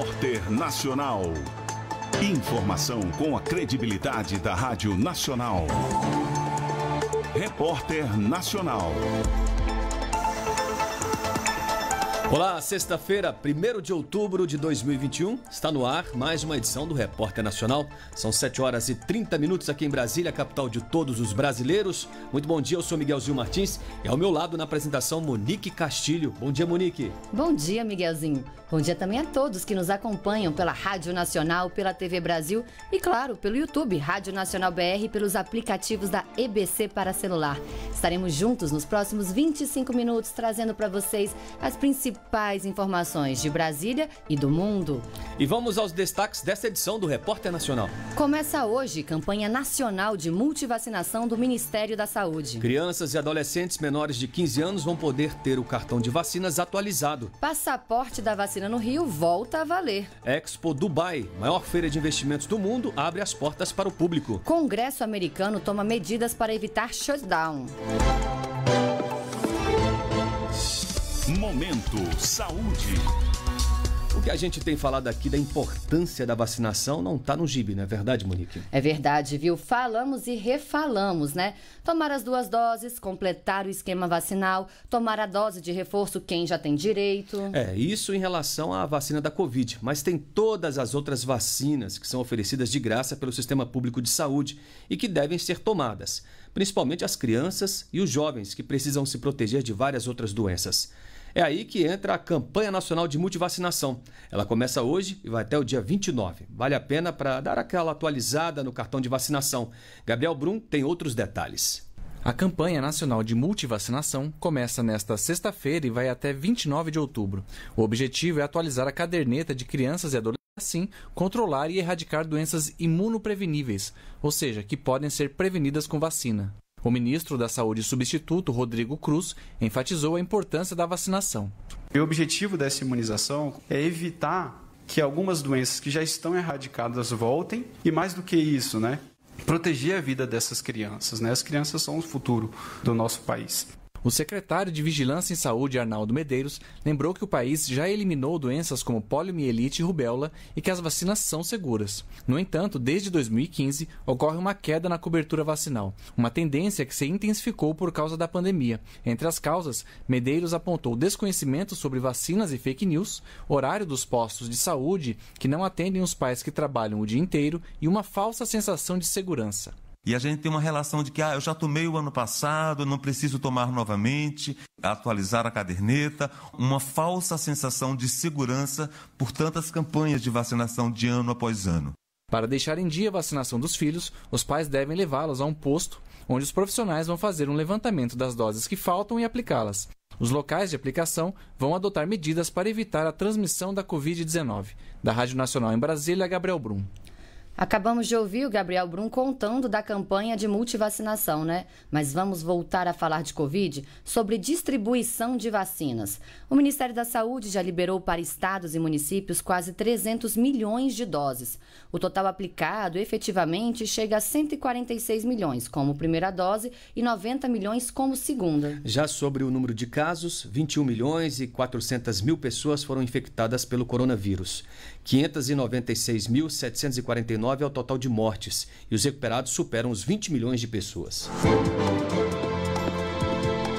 Repórter Nacional. Informação com a credibilidade da Rádio Nacional. Repórter Nacional. Olá, sexta-feira, 1º de outubro de 2021, está no ar mais uma edição do Repórter Nacional. São 7 horas e 30 minutos aqui em Brasília, capital de todos os brasileiros. Muito bom dia, eu sou Miguelzinho Martins e ao meu lado na apresentação Monique Castilho. Bom dia, Monique. Bom dia, Miguelzinho. Bom dia também a todos que nos acompanham pela Rádio Nacional, pela TV Brasil e, claro, pelo YouTube, Rádio Nacional BR, pelos aplicativos da EBC para celular. Estaremos juntos nos próximos 25 minutos, trazendo para vocês as principais informações de Brasília e do mundo. E vamos aos destaques desta edição do Repórter Nacional. Começa hoje campanha nacional de multivacinação do Ministério da Saúde. Crianças e adolescentes menores de 15 anos vão poder ter o cartão de vacinas atualizado. Passaporte da vacina no Rio volta a valer. Expo Dubai, maior feira de investimentos do mundo, abre as portas para o público. Congresso americano toma medidas para evitar shutdown. Momento Saúde. O que a gente tem falado aqui da importância da vacinação não está no gibi, não é verdade, Monique? É verdade, viu? Falamos e refalamos, né? Tomar as 2 doses, completar o esquema vacinal, tomar a dose de reforço quem já tem direito. Isso em relação à vacina da Covid, mas tem todas as outras vacinas que são oferecidas de graça pelo Sistema Público de Saúde e que devem ser tomadas, principalmente as crianças e os jovens que precisam se proteger de várias outras doenças. É aí que entra a Campanha Nacional de Multivacinação. Ela começa hoje e vai até o dia 29. Vale a pena para dar aquela atualizada no cartão de vacinação. Gabriel Brum tem outros detalhes. A Campanha Nacional de Multivacinação começa nesta sexta-feira e vai até 29 de outubro. O objetivo é atualizar a caderneta de crianças e adolescentes, assim, controlar e erradicar doenças imunopreveníveis, ou seja, que podem ser prevenidas com vacina. O ministro da Saúde substituto, Rodrigo Cruz, enfatizou a importância da vacinação. O objetivo dessa imunização é evitar que algumas doenças que já estão erradicadas voltem e, mais do que isso, proteger a vida dessas crianças. As crianças são o futuro do nosso país. O secretário de Vigilância em Saúde, Arnaldo Medeiros, lembrou que o país já eliminou doenças como poliomielite e rubéola e que as vacinas são seguras. No entanto, desde 2015, ocorre uma queda na cobertura vacinal, uma tendência que se intensificou por causa da pandemia. Entre as causas, Medeiros apontou desconhecimento sobre vacinas e fake news, horário dos postos de saúde que não atendem os pais que trabalham o dia inteiro e uma falsa sensação de segurança. E a gente tem uma relação de que eu já tomei o ano passado, não preciso tomar novamente, atualizar a caderneta, uma falsa sensação de segurança por tantas campanhas de vacinação de ano após ano. Para deixar em dia a vacinação dos filhos, os pais devem levá-los a um posto, onde os profissionais vão fazer um levantamento das doses que faltam e aplicá-las. Os locais de aplicação vão adotar medidas para evitar a transmissão da Covid-19. Da Rádio Nacional em Brasília, Gabriel Brum. Acabamos de ouvir o Gabriel Brum contando da campanha de multivacinação, Mas vamos voltar a falar de Covid, sobre distribuição de vacinas. O Ministério da Saúde já liberou para estados e municípios quase 300 milhões de doses. O total aplicado, efetivamente, chega a 146 milhões como primeira dose e 90 milhões como segunda. Já sobre o número de casos, 21 milhões e 400 mil pessoas foram infectadas pelo coronavírus. 596.749 é o total de mortes e os recuperados superam os 20 milhões de pessoas.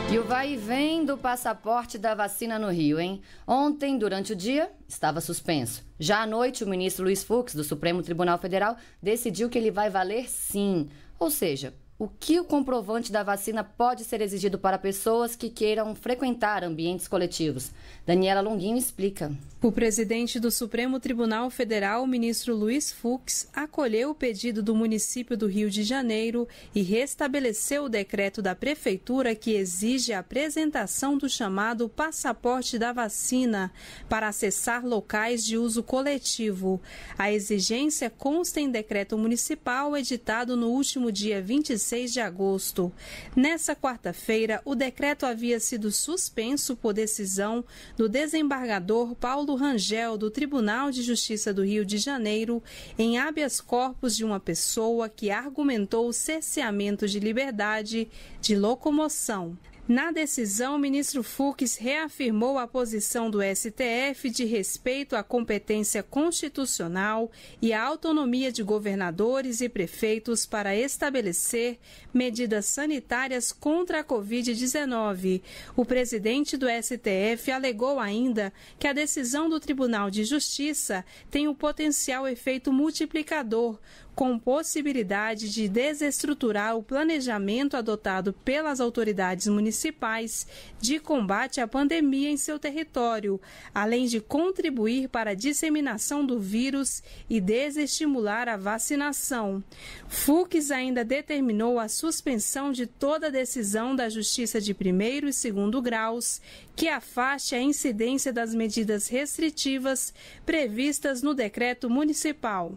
E o vai e vem do passaporte da vacina no Rio, hein? Ontem, durante o dia, estava suspenso. Já à noite, o ministro Luiz Fux, do Supremo Tribunal Federal, decidiu que ele vai valer sim. Ou seja, o que o comprovante da vacina pode ser exigido para pessoas que queiram frequentar ambientes coletivos. Daniela Longuinho explica. O presidente do Supremo Tribunal Federal, o ministro Luiz Fux, acolheu o pedido do município do Rio de Janeiro e restabeleceu o decreto da prefeitura que exige a apresentação do chamado passaporte da vacina para acessar locais de uso coletivo. A exigência consta em decreto municipal editado no último dia 26 de agosto. Nessa quarta-feira, o decreto havia sido suspenso por decisão do desembargador Paulo Rangel, do Tribunal de Justiça do Rio de Janeiro, em habeas corpus de uma pessoa que argumentou o cerceamento de liberdade de locomoção. Na decisão, o ministro Fux reafirmou a posição do STF de respeito à competência constitucional e à autonomia de governadores e prefeitos para estabelecer medidas sanitárias contra a Covid-19. O presidente do STF alegou ainda que a decisão do Tribunal de Justiça tem um potencial efeito multiplicador, com possibilidade de desestruturar o planejamento adotado pelas autoridades municipais de combate à pandemia em seu território, além de contribuir para a disseminação do vírus e desestimular a vacinação. Fux ainda determinou a suspensão de toda decisão da Justiça de primeiro e segundo graus que afaste a incidência das medidas restritivas previstas no decreto municipal.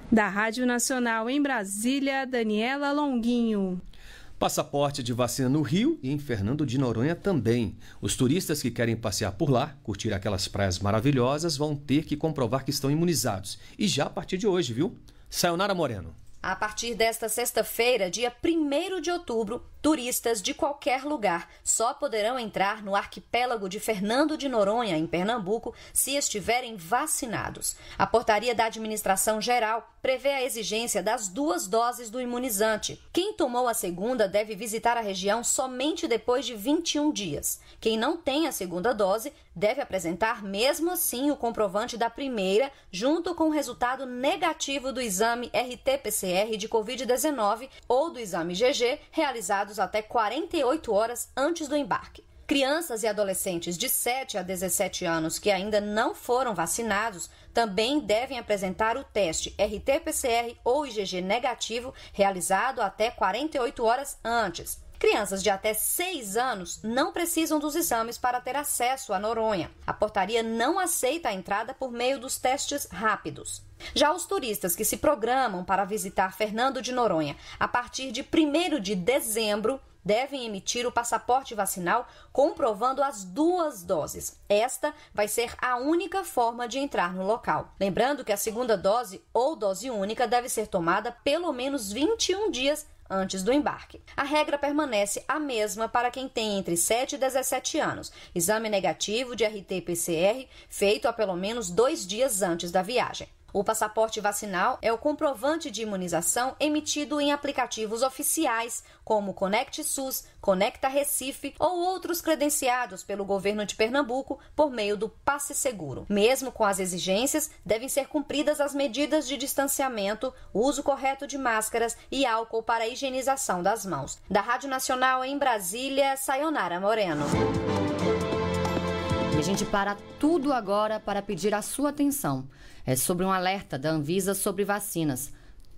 Da Rádio Nacional em Brasília, Daniela Longuinho. Passaporte de vacina no Rio e em Fernando de Noronha também. Os turistas que querem passear por lá, curtir aquelas praias maravilhosas, vão ter que comprovar que estão imunizados. E já a partir de hoje, viu? Sayonara Moreno. A partir desta sexta-feira, dia 1º de outubro, turistas de qualquer lugar só poderão entrar no arquipélago de Fernando de Noronha, em Pernambuco, se estiverem vacinados. A portaria da Administração Geral prevê a exigência das 2 doses do imunizante. Quem tomou a segunda deve visitar a região somente depois de 21 dias. Quem não tem a segunda dose deve apresentar mesmo assim o comprovante da primeira, junto com o resultado negativo do exame RT-PCR de Covid-19 ou do exame GG, realizados até 48 horas antes do embarque. Crianças e adolescentes de 7 a 17 anos que ainda não foram vacinados também devem apresentar o teste RT-PCR ou IgG negativo realizado até 48 horas antes. Crianças de até 6 anos não precisam dos exames para ter acesso à Noronha. A portaria não aceita a entrada por meio dos testes rápidos. Já os turistas que se programam para visitar Fernando de Noronha a partir de 1º de dezembro devem emitir o passaporte vacinal comprovando as 2 doses. Esta vai ser a única forma de entrar no local. Lembrando que a segunda dose ou dose única deve ser tomada pelo menos 21 dias antes do embarque. A regra permanece a mesma para quem tem entre 7 e 17 anos. Exame negativo de RT-PCR feito há pelo menos 2 dias antes da viagem. O passaporte vacinal é o comprovante de imunização emitido em aplicativos oficiais, como Conect SUS, Conecta Recife ou outros credenciados pelo governo de Pernambuco por meio do Passe Seguro. Mesmo com as exigências, devem ser cumpridas as medidas de distanciamento, uso correto de máscaras e álcool para a higienização das mãos. Da Rádio Nacional em Brasília, Sayonara Moreno. E a gente para tudo agora para pedir a sua atenção. É sobre um alerta da Anvisa sobre vacinas.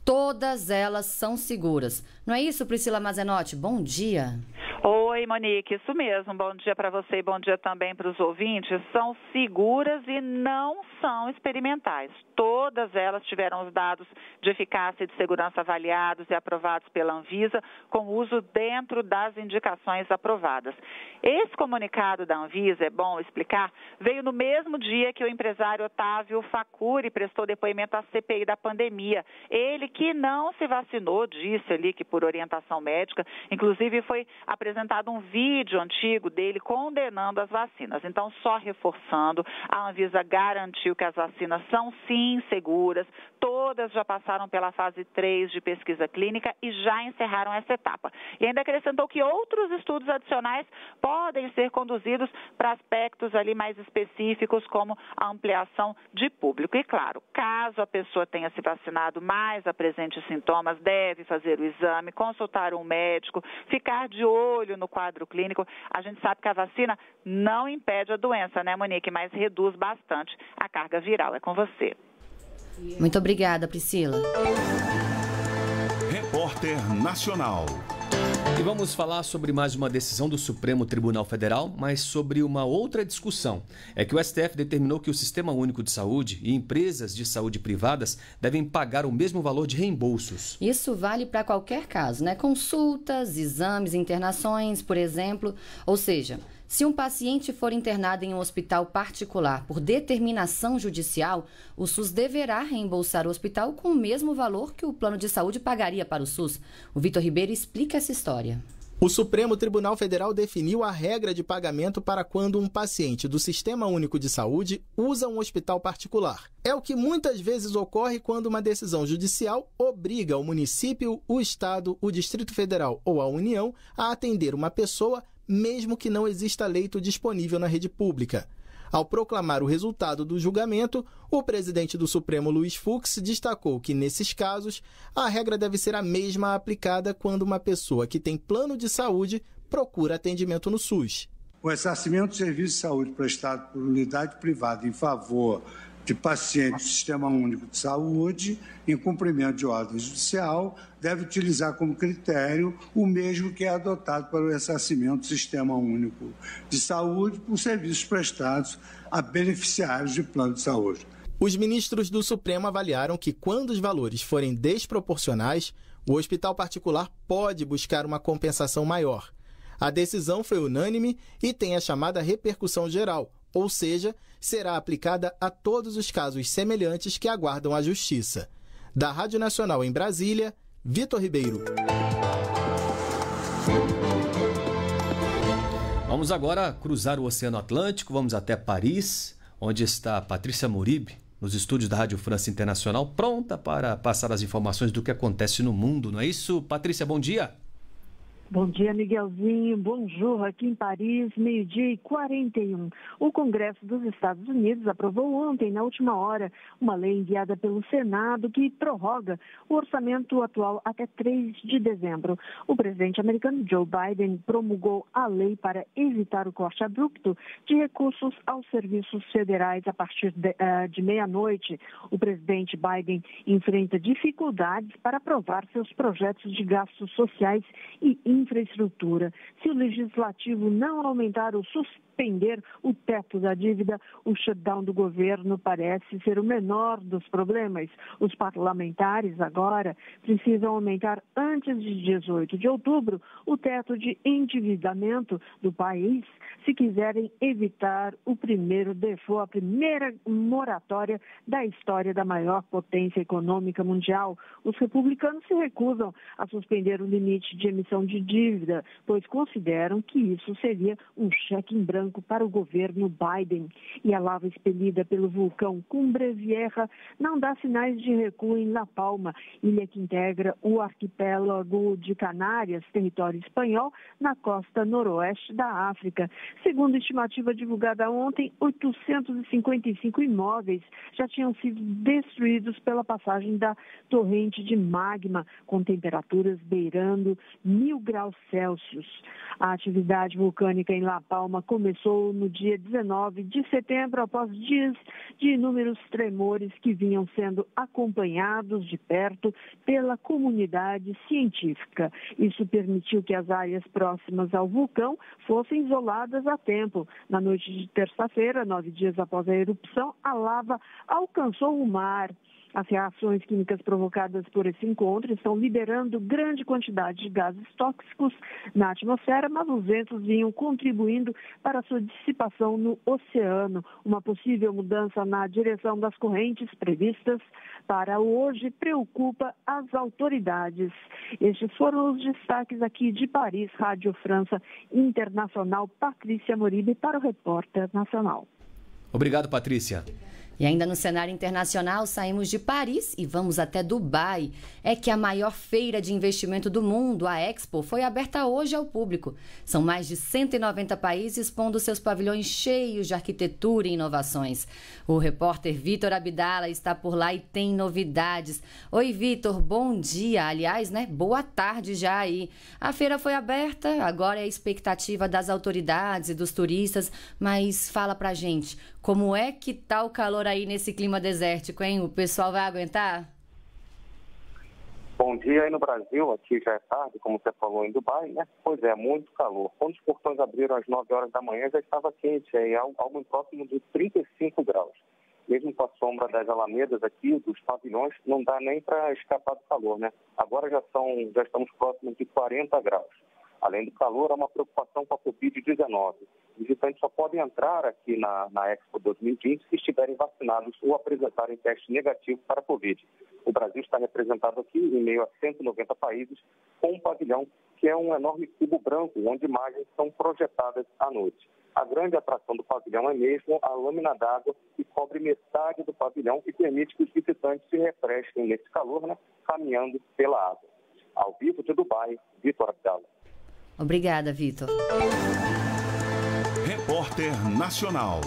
Todas elas são seguras. Não é isso, Priscila Mazenotti? Bom dia. Oi, Monique, isso mesmo. Bom dia para você e bom dia também para os ouvintes. São seguras e não são experimentais. Todas elas tiveram os dados de eficácia e de segurança avaliados e aprovados pela Anvisa, com uso dentro das indicações aprovadas. Esse comunicado da Anvisa, é bom explicar, veio no mesmo dia que o empresário Otávio Facuri prestou depoimento à CPI da pandemia. Ele que não se vacinou, disse ali que por orientação médica, inclusive foi apresentado um vídeo antigo dele condenando as vacinas. Então, só reforçando, a Anvisa garantiu que as vacinas são sim seguras, todas já passaram pela fase 3 de pesquisa clínica e já encerraram essa etapa. E ainda acrescentou que outros estudos adicionais podem ser conduzidos para aspectos ali mais específicos, como a ampliação de público. E claro, caso a pessoa tenha se vacinado, mas apresente sintomas, deve fazer o exame, consultar um médico, ficar de olho no quadro clínico. A gente sabe que a vacina não impede a doença, né, Monique? Mas reduz bastante a carga viral. É com você. Muito obrigada, Priscila. Repórter Nacional. E vamos falar sobre mais uma decisão do Supremo Tribunal Federal, mas sobre uma outra discussão. É que o STF determinou que o Sistema Único de Saúde e empresas de saúde privadas devem pagar o mesmo valor de reembolsos. Isso vale para qualquer caso, né? Consultas, exames, internações, por exemplo. Ou seja, se um paciente for internado em um hospital particular por determinação judicial, o SUS deverá reembolsar o hospital com o mesmo valor que o plano de saúde pagaria para o SUS. O Vitor Ribeiro explica essa história. O Supremo Tribunal Federal definiu a regra de pagamento para quando um paciente do Sistema Único de Saúde usa um hospital particular. É o que muitas vezes ocorre quando uma decisão judicial obriga o município, o Estado, o Distrito Federal ou a União a atender uma pessoa, mesmo que não exista leito disponível na rede pública. Ao proclamar o resultado do julgamento, o presidente do Supremo, Luiz Fux, destacou que, nesses casos, a regra deve ser a mesma aplicada quando uma pessoa que tem plano de saúde procura atendimento no SUS. O ressarcimento de serviço de saúde prestado por unidade privada em favor de pacientes do Sistema Único de Saúde, em cumprimento de ordem judicial, deve utilizar como critério o mesmo que é adotado para o ressarcimento do Sistema Único de Saúde por serviços prestados a beneficiários de plano de saúde. Os ministros do Supremo avaliaram que, quando os valores forem desproporcionais, o hospital particular pode buscar uma compensação maior. A decisão foi unânime e tem a chamada repercussão geral, ou seja, será aplicada a todos os casos semelhantes que aguardam a Justiça. Da Rádio Nacional em Brasília, Vitor Ribeiro. Vamos agora cruzar o Oceano Atlântico, vamos até Paris, onde está Patrícia Moribe, nos estúdios da Rádio França Internacional, pronta para passar as informações do que acontece no mundo, não é isso? Patrícia, bom dia. Bom dia, Miguelzinho. Bonjour, aqui em Paris, 12h41. O Congresso dos Estados Unidos aprovou ontem, na última hora, uma lei enviada pelo Senado que prorroga o orçamento atual até 3 de dezembro. O presidente americano Joe Biden promulgou a lei para evitar o corte abrupto de recursos aos serviços federais a partir de meia-noite. O presidente Biden enfrenta dificuldades para aprovar seus projetos de gastos sociais e infraestrutura. Se o legislativo não aumentar ou suspender o teto da dívida, o shutdown do governo parece ser o menor dos problemas. Os parlamentares agora precisam aumentar antes de 18 de outubro o teto de endividamento do país se quiserem evitar o primeiro default, a primeira moratória da história da maior potência econômica mundial. Os republicanos se recusam a suspender o limite de emissão de dívida, pois consideram que isso seria um cheque em branco para o governo Biden. E a lava expelida pelo vulcão Cumbre Vieja não dá sinais de recuo em La Palma, ilha que integra o arquipélago de Canárias, território espanhol, na costa noroeste da África. Segundo a estimativa divulgada ontem, 855 imóveis já tinham sido destruídos pela passagem da torrente de magma, com temperaturas beirando 1000 graus Celsius. A atividade vulcânica em La Palma começou no dia 19 de setembro, após dias de inúmeros tremores que vinham sendo acompanhados de perto pela comunidade científica. Isso permitiu que as áreas próximas ao vulcão fossem isoladas a tempo. Na noite de terça-feira, 9 dias após a erupção, a lava alcançou o mar. As reações químicas provocadas por esse encontro estão liberando grande quantidade de gases tóxicos na atmosfera, mas os ventos vinham contribuindo para a sua dissipação no oceano. Uma possível mudança na direção das correntes previstas para hoje preocupa as autoridades. Estes foram os destaques aqui de Paris, Rádio França Internacional. Patrícia Moribe para o Repórter Nacional. Obrigado, Patrícia. E ainda no cenário internacional, saímos de Paris e vamos até Dubai. É que a maior feira de investimento do mundo, a Expo, foi aberta hoje ao público. São mais de 190 países expondo seus pavilhões cheios de arquitetura e inovações. O repórter Vitor Abdala está por lá e tem novidades. Oi, Vitor, bom dia. Aliás, boa tarde já aí. A feira foi aberta, agora é a expectativa das autoridades e dos turistas, mas fala pra gente, como é que tá o calor aí nesse clima desértico, hein? O pessoal vai aguentar? Bom dia aí no Brasil, aqui já é tarde, como você falou, em Dubai, né? Pois é, muito calor. Quando os portões abriram às 9 horas da manhã, já estava quente, aí algo próximo de 35 graus. Mesmo com a sombra das alamedas aqui, dos pavilhões, não dá nem para escapar do calor, né? Agora já estamos próximos de 40 graus. Além do calor, há uma preocupação com a Covid-19. Visitantes só podem entrar aqui na Expo 2020 se estiverem vacinados ou apresentarem teste negativo para a Covid. O Brasil está representado aqui em meio a 190 países com um pavilhão que é um enorme cubo branco, onde imagens são projetadas à noite. A grande atração do pavilhão é mesmo a lâmina d'água que cobre metade do pavilhão e permite que os visitantes se refresquem nesse calor, caminhando pela água. Ao vivo de Dubai, Vitor Abdala. Obrigada, Vitor. Repórter Nacional.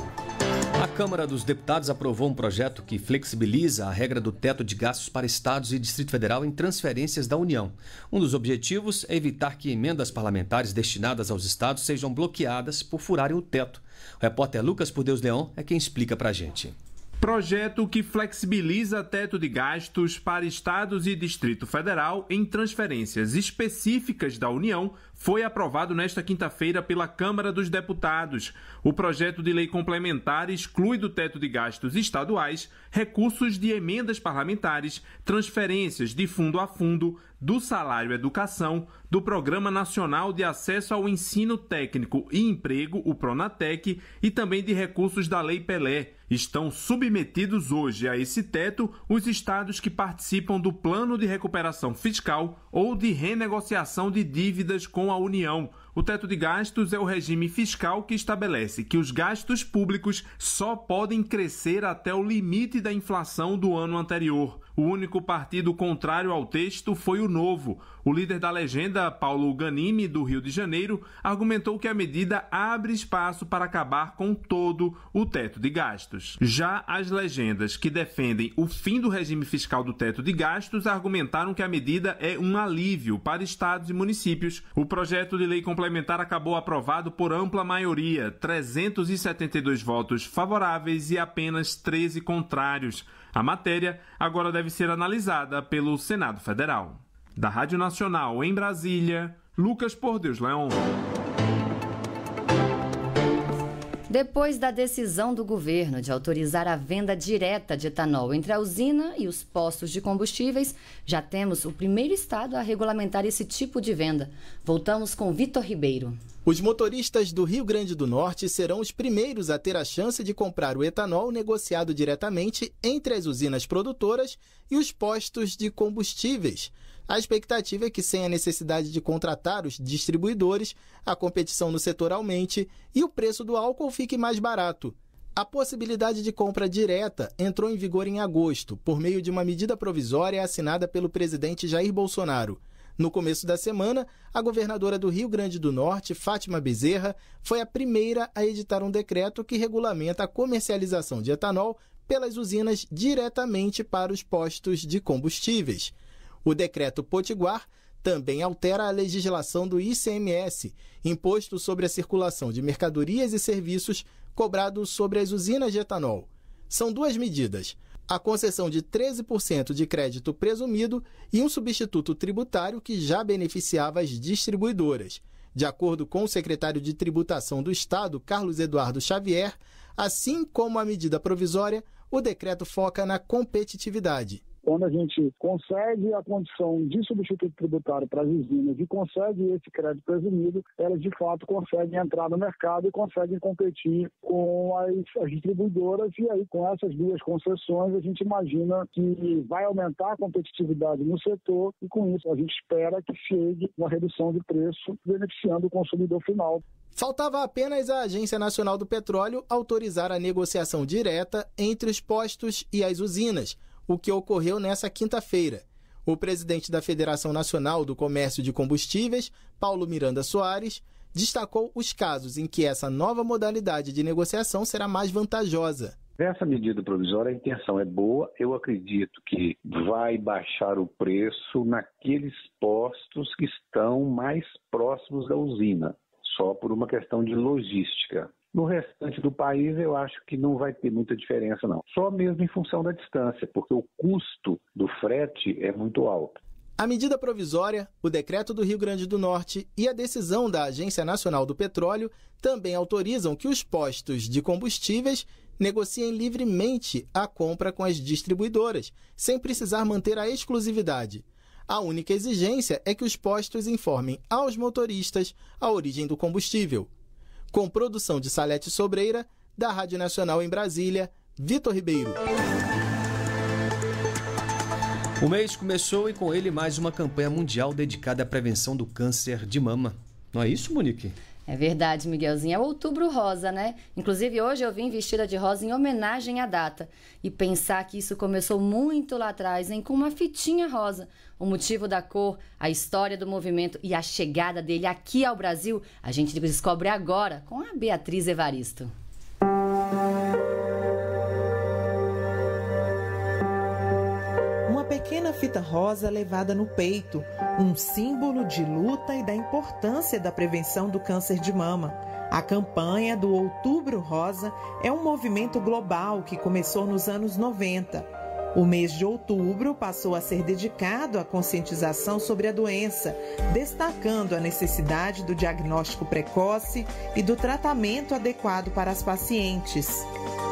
A Câmara dos Deputados aprovou um projeto que flexibiliza a regra do teto de gastos para estados e Distrito Federal em transferências da União. Um dos objetivos é evitar que emendas parlamentares destinadas aos estados sejam bloqueadas por furarem o teto. O repórter Lucas Por Deus Leão é quem explica pra gente. Projeto que flexibiliza teto de gastos para estados e Distrito Federal em transferências específicas da União foi aprovado nesta quinta-feira pela Câmara dos Deputados. O projeto de lei complementar exclui do teto de gastos estaduais recursos de emendas parlamentares, transferências de fundo a fundo, do Salário Educação, do Programa Nacional de Acesso ao Ensino Técnico e Emprego, o PRONATEC, e também de recursos da Lei Pelé. Estão submetidos hoje a esse teto os estados que participam do Plano de Recuperação Fiscal ou de renegociação de dívidas com a União. O teto de gastos é o regime fiscal que estabelece que os gastos públicos só podem crescer até o limite da inflação do ano anterior. O único partido contrário ao texto foi o Novo. O líder da legenda, Paulo Ganimi, do Rio de Janeiro, argumentou que a medida abre espaço para acabar com todo o teto de gastos. Já as legendas que defendem o fim do regime fiscal do teto de gastos argumentaram que a medida é um alívio para estados e municípios. O projeto de lei complementar acabou aprovado por ampla maioria, 372 votos favoráveis e apenas 13 contrários. A matéria agora deve ser analisada pelo Senado Federal. Da Rádio Nacional em Brasília, Lucas Por Deus Leão. Depois da decisão do governo de autorizar a venda direta de etanol entre a usina e os postos de combustíveis, já temos o primeiro estado a regulamentar esse tipo de venda. Voltamos com Vitor Ribeiro. Os motoristas do Rio Grande do Norte serão os primeiros a ter a chance de comprar o etanol negociado diretamente entre as usinas produtoras e os postos de combustíveis. A expectativa é que, sem a necessidade de contratar os distribuidores, a competição no setor aumente e o preço do álcool fique mais barato. A possibilidade de compra direta entrou em vigor em agosto, por meio de uma medida provisória assinada pelo presidente Jair Bolsonaro. No começo da semana, a governadora do Rio Grande do Norte, Fátima Bezerra, foi a primeira a editar um decreto que regulamenta a comercialização de etanol pelas usinas diretamente para os postos de combustíveis. O decreto Potiguar também altera a legislação do ICMS, Imposto sobre a Circulação de Mercadorias e Serviços, cobrado sobre as usinas de etanol. São duas medidas: a concessão de 13% de crédito presumido e um substituto tributário que já beneficiava as distribuidoras. De acordo com o secretário de Tributação do Estado, Carlos Eduardo Xavier, assim como a medida provisória, o decreto foca na competitividade. Quando a gente consegue a condição de substituto tributário para as usinas e consegue esse crédito presumido, elas de fato conseguem entrar no mercado e conseguem competir com as distribuidoras, e aí com essas duas concessões a gente imagina que vai aumentar a competitividade no setor e com isso a gente espera que chegue uma redução de preço beneficiando o consumidor final. Faltava apenas a Agência Nacional do Petróleo autorizar a negociação direta entre os postos e as usinas, o que ocorreu nessa quinta-feira. O presidente da Federação Nacional do Comércio de Combustíveis, Paulo Miranda Soares, destacou os casos em que essa nova modalidade de negociação será mais vantajosa. Essa medida provisória, a intenção é boa. Eu acredito que vai baixar o preço naqueles postos que estão mais próximos da usina, só por uma questão de logística. No restante do país, eu acho que não vai ter muita diferença, não. Só mesmo em função da distância, porque o custo do frete é muito alto. A medida provisória, o decreto do Rio Grande do Norte e a decisão da Agência Nacional do Petróleo também autorizam que os postos de combustíveis negociem livremente a compra com as distribuidoras, sem precisar manter a exclusividade. A única exigência é que os postos informem aos motoristas a origem do combustível. Com produção de Salete Sobreira, da Rádio Nacional em Brasília, Vitor Ribeiro. O mês começou e com ele mais uma campanha mundial dedicada à prevenção do câncer de mama. Não é isso, Monique? É verdade, Miguelzinho. É o Outubro Rosa, né? Inclusive, hoje eu vim vestida de rosa em homenagem à data. E pensar que isso começou muito lá atrás, hein? Com uma fitinha rosa. O motivo da cor, a história do movimento e a chegada dele aqui ao Brasil, a gente descobre agora com a Beatriz Evaristo. Uma pequena fita rosa levada no peito, um símbolo de luta e da importância da prevenção do câncer de mama. A campanha do Outubro Rosa é um movimento global que começou nos anos 90. O mês de outubro passou a ser dedicado à conscientização sobre a doença, destacando a necessidade do diagnóstico precoce e do tratamento adequado para as pacientes.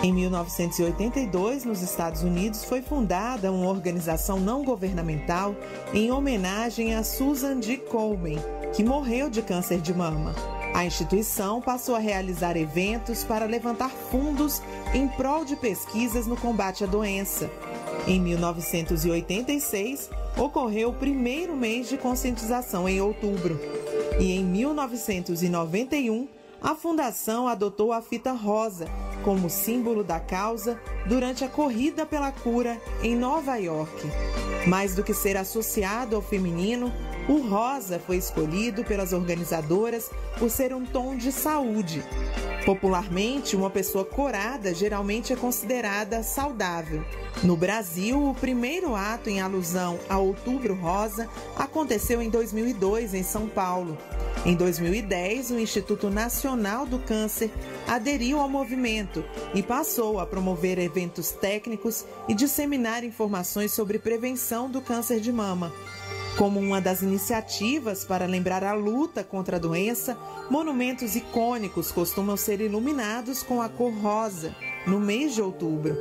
Em 1982, nos Estados Unidos, foi fundada uma organização não governamental em homenagem a Susan G. Komen, que morreu de câncer de mama. A instituição passou a realizar eventos para levantar fundos em prol de pesquisas no combate à doença. Em 1986, ocorreu o primeiro mês de conscientização em outubro. E em 1991, a fundação adotou a fita rosa como símbolo da causa durante a Corrida pela Cura em Nova York. Mais do que ser associado ao feminino, o rosa foi escolhido pelas organizadoras por ser um tom de saúde. Popularmente, uma pessoa corada geralmente é considerada saudável. No Brasil, o primeiro ato em alusão ao Outubro Rosa aconteceu em 2002, em São Paulo. Em 2010, o Instituto Nacional do Câncer aderiu ao movimento e passou a promover eventos técnicos e disseminar informações sobre prevenção do câncer de mama. Como uma das iniciativas para lembrar a luta contra a doença, monumentos icônicos costumam ser iluminados com a cor rosa no mês de outubro.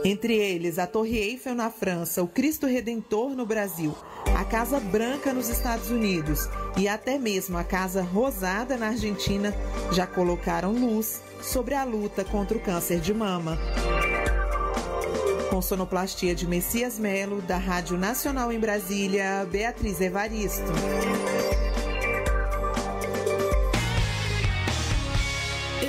Entre eles, a Torre Eiffel na França, o Cristo Redentor no Brasil, a Casa Branca nos Estados Unidos e até mesmo a Casa Rosada na Argentina já colocaram luz sobre a luta contra o câncer de mama. Com sonoplastia de Messias Melo, da Rádio Nacional em Brasília, Beatriz Evaristo.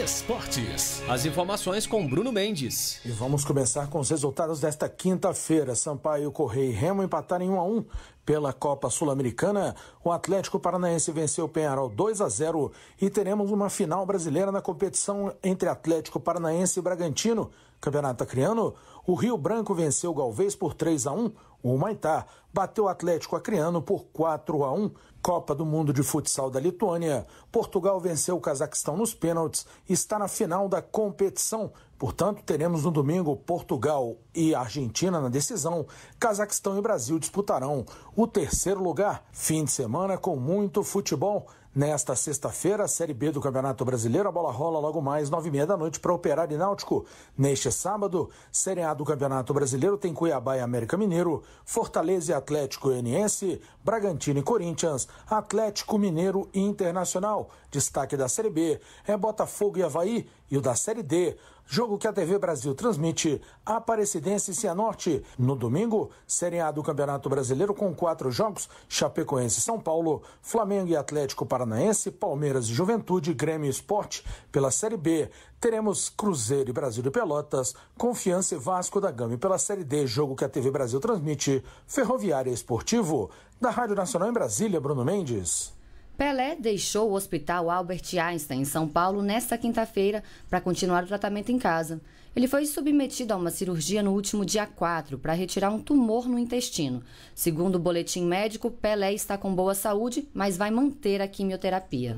Esportes. As informações com Bruno Mendes. E vamos começar com os resultados desta quinta-feira. Sampaio Corrêa e Remo empataram em 1-1 pela Copa Sul-Americana. O Atlético Paranaense venceu o Penharol 2-0 e teremos uma final brasileira na competição entre Atlético Paranaense e Bragantino. Campeonato Acreano, o Rio Branco venceu o Galvez por 3-1. O Humaitá bateu o Atlético Acreano por 4-1. Copa do Mundo de Futsal da Lituânia. Portugal venceu o Cazaquistão nos pênaltis e está na final da competição. Portanto, teremos no domingo Portugal e Argentina na decisão. Cazaquistão e Brasil disputarão o terceiro lugar. Fim de semana com muito futebol. Nesta sexta-feira, a Série B do Campeonato Brasileiro, a bola rola logo mais 9h30 da noite para Operário e Náutico. Neste sábado, Série A do Campeonato Brasileiro tem Cuiabá e América Mineiro, Fortaleza e Atlético Goianiense, Bragantino e Corinthians, Atlético Mineiro e Internacional. Destaque da Série B é Botafogo e Avaí e o da Série D. Jogo que a TV Brasil transmite, Aparecidense e Cianorte. No domingo, Série A do Campeonato Brasileiro com 4 jogos, Chapecoense e São Paulo, Flamengo e Atlético Paranaense, Palmeiras e Juventude, Grêmio e Sport. Pela Série B, teremos Cruzeiro e Brasil de Pelotas, Confiança e Vasco da Gama. E pela Série D, jogo que a TV Brasil transmite, Ferroviária e Esportivo. Da Rádio Nacional em Brasília, Bruno Mendes. Pelé deixou o Hospital Albert Einstein, em São Paulo, nesta quinta-feira para continuar o tratamento em casa. Ele foi submetido a uma cirurgia no último dia 4 para retirar um tumor no intestino. Segundo o boletim médico, Pelé está com boa saúde, mas vai manter a quimioterapia.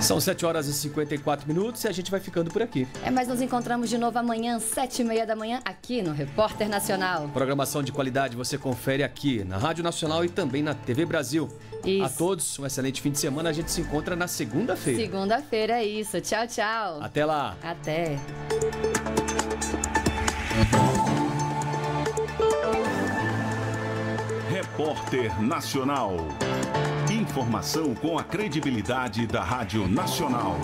São 7h54 e a gente vai ficando por aqui. Mas nos encontramos de novo amanhã, 7h30 da manhã, aqui no Repórter Nacional. Programação de qualidade você confere aqui na Rádio Nacional e também na TV Brasil. Isso. A todos, um excelente fim de semana. A gente se encontra na segunda-feira. Segunda-feira é isso. Tchau, tchau. Até lá. Até. Repórter Repórter Nacional. Informação com a credibilidade da Rádio Nacional.